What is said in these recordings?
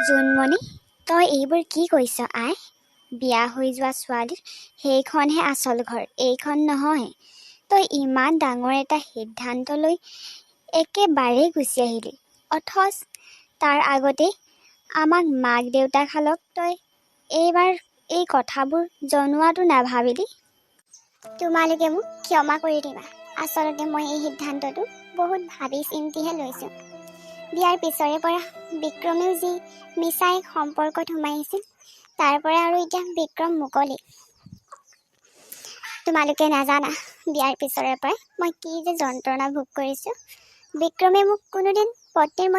জোনমণি, তই এইবোৰ কি কৈছ আই? বিয়া হৈ যোৱা ছোৱালীৰ সেইখনহে আচল ঘৰ, এইখন নহয়। তই ইমান ডাঙৰ এটা সিদ্ধান্ত লৈ একেবাৰেই গুচি আহিলি, অথচ তাৰ আগতেই আমাক মাক দেউতাকহালক তই এইবাৰ এই কথাবোৰ জনোৱাটো নাভাবিলি? তোমালোকে মোক ক্ষমা কৰি দিবা। আচলতে মই এই সিদ্ধান্তটো বহুত ভাবি চিন্তিহে লৈছোঁ। বিয়াৰ পিছৰে পৰা বিক্ৰমেও যি মিছা এক সম্পৰ্কত সোমাই আহিছিল, তাৰ পৰা আৰু এতিয়া বিক্ৰম মুকলি। তোমালোকে নাজানা, বিয়াৰ পিছৰে পৰাই মই কি যে যন্ত্ৰণা ভোগ কৰিছোঁ। বিক্ৰমে মোক কোনোদিন পত্নীৰ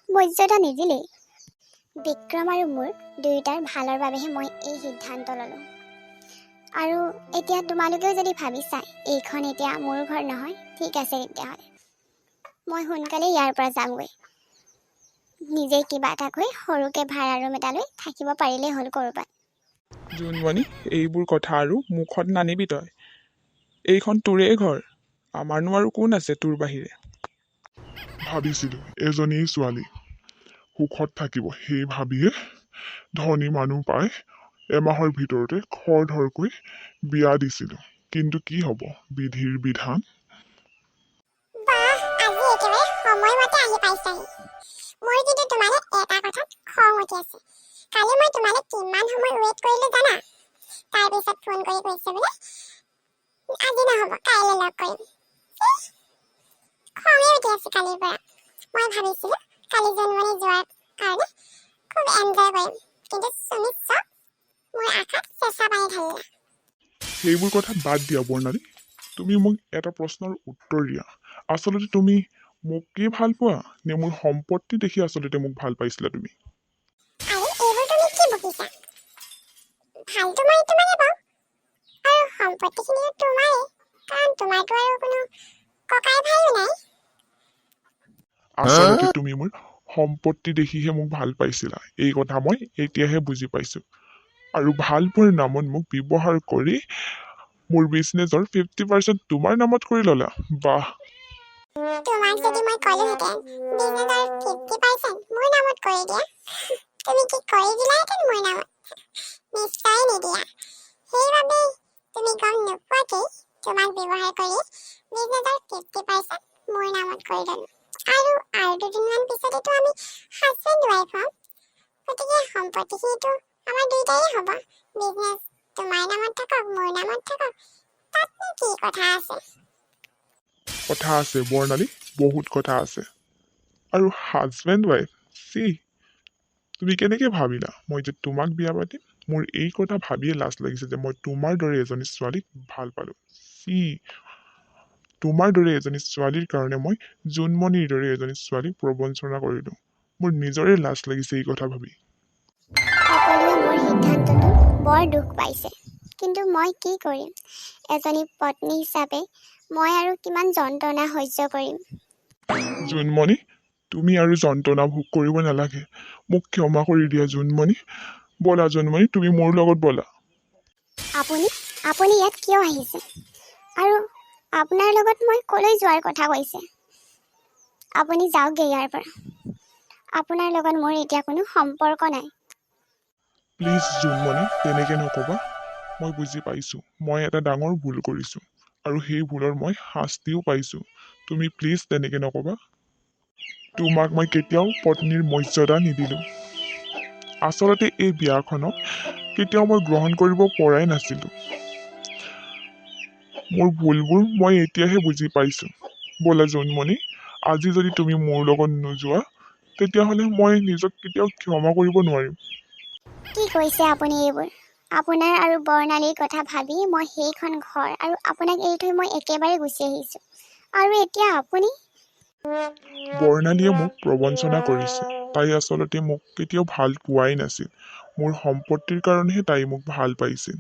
মৰ্যাদা নিদিলেই। বিক্ৰম আৰু মোৰ দুয়োটাৰ ভালৰ বাবেহে মই এই সিদ্ধান্ত ল'লোঁ। আৰু এতিয়া তোমালোকেও যদি ভাবিছা এইখন এতিয়া মোৰ ঘৰ নহয়, ঠিক আছে তেতিয়াহ'লে মই সোনকালে ইয়াৰ পৰা যামগৈ। নিজে কিবা এটা কৰি সৰুকৈ ভাড়া ৰুম এটা লৈ থাকিব পাৰিলেই হ'ল ক'ৰবাত। জোনমণি, এইবোৰ কথা আৰু মুখত নানিবি তই। এইখন তোৰে ঘৰ, আমাৰনো আৰু কোন আছে তোৰ বাহিৰে। ভাবিছিলোঁ এজনী ছোৱালী সুখত থাকিব, সেই ভাবিয়ে ধনী মানুহ পাই এমাহৰ ভিতৰতে খৰধৰকৈ বিয়া দিছিলোঁ। কিন্তু কি হ'ব, বিধিৰ বিধান। আজি একেবাৰে সময়মতে আহি পাইছাহি। মোৰ কিন্তু তোমালে এটা কথাত খং উঠি আছে। কালি মই তোমালে কিমান সময় ৱেইট কৰিলোঁ জানা? তাৰপিছত ফোন কৰি কৈছে বোলে আজি নহ'ব, কাইলৈ লগ কৰিম। খঙে উঠি আছে কালিৰ পৰা। মই ভাবিছিলোঁ কালি জোনমণি যোৱাৰ কাৰণে খুব এনজয় কৰিম, কিন্তু তুমি চব মোৰ আশাত চেঁচা পানী ঢালিলা। সেইবোৰ কথা বাদ দিয়া বৰ্ণালী, তুমি মোক এটা প্ৰশ্নৰ উত্তৰ দিয়া। আচলতে তুমি মোকেই ভাল পোৱা নে মোৰ সম্পত্তি দেখি আচলতে মোক ভাল পাইছিলা তুমি? আৰে এইবোৰ তুমি কি বকিছা? ভালটো মই তোমাৰে পাওঁ, আৰু সম্পত্তিখিনিও তোমাৰে, কাৰণ তোমাৰতো আৰু কোনো ককাই ভাইও নাই। আচলতে তুমি মোৰ সম্পত্তি দেখিহে মোক ভাল পাইছিলা, এই কথা মই এতিয়াহে বুজি পাইছো। আৰু ভাল পোৱাৰ নামত মোক ব্যৱহাৰ কৰি মোৰ বিজনেছৰ 50% তোমাৰ নামত কৰি ল'লা। বাহ! তোমাক যদি মই ক'লোহেঁতেন বিজনেছৰ 50% মোৰ নামত কৰি দিয়া, তুমি কি কৰি দিলাহেঁতেন মোৰ নামত? নিশ্চয় নিদিয়া। সেইবাবেই তুমি গম নোপোৱাকেই তোমাক ব্যৱহাৰ কৰি বিজনেছৰ 50% মোৰ নামত কৰি ল'লো। আৰু দুদিনমান পিছতেতো আমি হাজবেণ্ড ৱাইফ হ'ম। গতিকে সম্পত্তিখিনিতো আমাৰ দুয়োটাৰে হ'ব। বিজনেছ তোমাৰ নামত থাকক, মোৰ নামত থাকক, তাতনো কি কথা আছে? কথা আছে বৰ্ণালী, বহুত কথা আছে। আৰু হাজবেণ্ড ৱাইফ, তুমি কেনেকৈ ভাবিলা মই যে তোমাক বিয়া পাতিম? মোৰ এই কথা ভাবিয়ে লাজ লাগিছে যে মই তোমাৰ দৰে এজনী ছোৱালীক ভাল পালোঁ। তোমাৰ দৰে এজনী ছোৱালীৰ কাৰণে মই জোনমণিৰ দৰে এজনী ছোৱালীক প্ৰবঞ্চনা কৰিলোঁ। মোৰ নিজৰে লাজ লাগিছে এই কথা ভাবি। সকলোৱে মোৰ সিদ্ধান্তটো বৰ দুখ পাইছে, কিন্তু মই কি কৰিম? এজনী পত্নী হিচাপে মই আৰু কিমান যন্ত্ৰণা সহ্য কৰিম? জোনমণি, তুমি আৰু যন্ত্ৰণা ভোগ কৰিব নালাগে। মোক ক্ষমা কৰি দিয়া জোনমণি। ব'লা জোনমণি, তুমি মোৰ লগত ব'লা। আপুনি ইয়াত কিয় আহিছে? আৰু আপোনাৰ লগত মই ক'লৈ যোৱাৰ কথা কৈছে? আপুনি যাওকগৈ ইয়াৰ পৰা। আপোনাৰ লগত মোৰ এতিয়া কোনো সম্পৰ্ক নাই। প্লিজ জোনমণি, তেনেকৈ নক'বা। মই বুজি পাইছোঁ মই এটা ডাঙৰ ভুল কৰিছোঁ, আৰু সেই ভুলৰ মই শাস্তিও পাইছোঁ। তুমি প্লিজ তেনেকৈ নক'বা। তোমাক মই কেতিয়াও পত্নীৰ মৰ্যাদা নিদিলোঁ। আচলতে এই বিয়াখনক কেতিয়াও মই গ্ৰহণ কৰিব পৰাই নাছিলোঁ। মোৰ ভুলবোৰ মই এতিয়াহে বুজি পাইছোঁ। ব'লা জোনমণি, আজি যদি তুমি মোৰ লগত নোযোৱা, তেতিয়াহ'লে মই নিজক কেতিয়াও ক্ষমা কৰিব নোৱাৰিম। কি কৈছে আপুনি এইবোৰ? আপোনাৰ আৰু বৰ্ণালীৰ কথা ভাবি মই সেইখন ঘৰ আৰু আপোনাক এৰি থৈ মই একেবাৰে গুচি আহিছোঁ। আৰু এতিয়া আপুনি? বৰ্ণালীয়ে মোক প্ৰবঞ্চনা কৰিছে। তাই আচলতে মোক কেতিয়াও ভাল পোৱাই নাছিল। মোৰ সম্পত্তিৰ কাৰণেহে তাই মোক ভাল পাইছিল।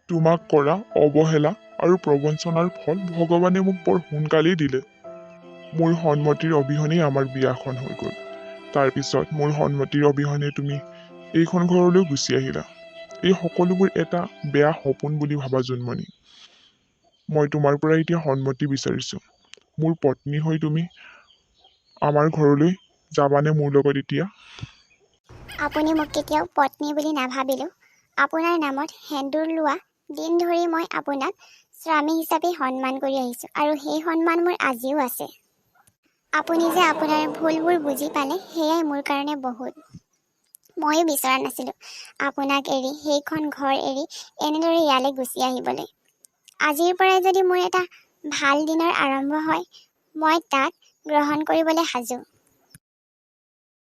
তোমাক কৰা অৱহেলা আৰু প্ৰবঞ্চনাৰ ফল ভগৱানে মোক বৰ সোনকালেই দিলে। মোৰ সন্মতিৰ অবিহনেই আমাৰ বিয়াখন হৈ গ'ল। তাৰপিছত মোৰ সন্মতিৰ অবিহনে তুমি এইখন ঘৰলৈ গুচি আহিলা। এই সকলোবোৰ এটা বেয়া সপোন বুলি ভাবা জোনমণি। মই তোমাৰ পৰা এতিয়া সন্মতি বিচাৰিছোঁ। মোৰ পত্নী হৈ তুমি আমাৰ ঘৰলৈ যাবানে মোৰ লগত এতিয়া? আপুনি মোক কেতিয়াও পত্নী বুলি নাভাবিলেও আপোনাৰ নামত সেন্দুৰ লোৱা দিন ধৰি মই আপোনাক স্বামী হিচাপে সন্মান কৰি আহিছোঁ আৰু সেই সন্মান মোৰ আজিও আছে। আপুনি যে আপোনাৰ ভুলবোৰ বুজি পালে সেয়াই মোৰ কাৰণে বহুত। ময়ো বিচৰা নাছিলোঁ আপোনাক এৰি সেইখন ঘৰ এৰি এনেদৰে ইয়ালৈ গুচি আহিবলৈ। আজিৰ পৰাই যদি মোৰ এটা ভাল দিনৰ আৰম্ভ হয় মই তাক গ্ৰহণ কৰিবলৈ সাজু।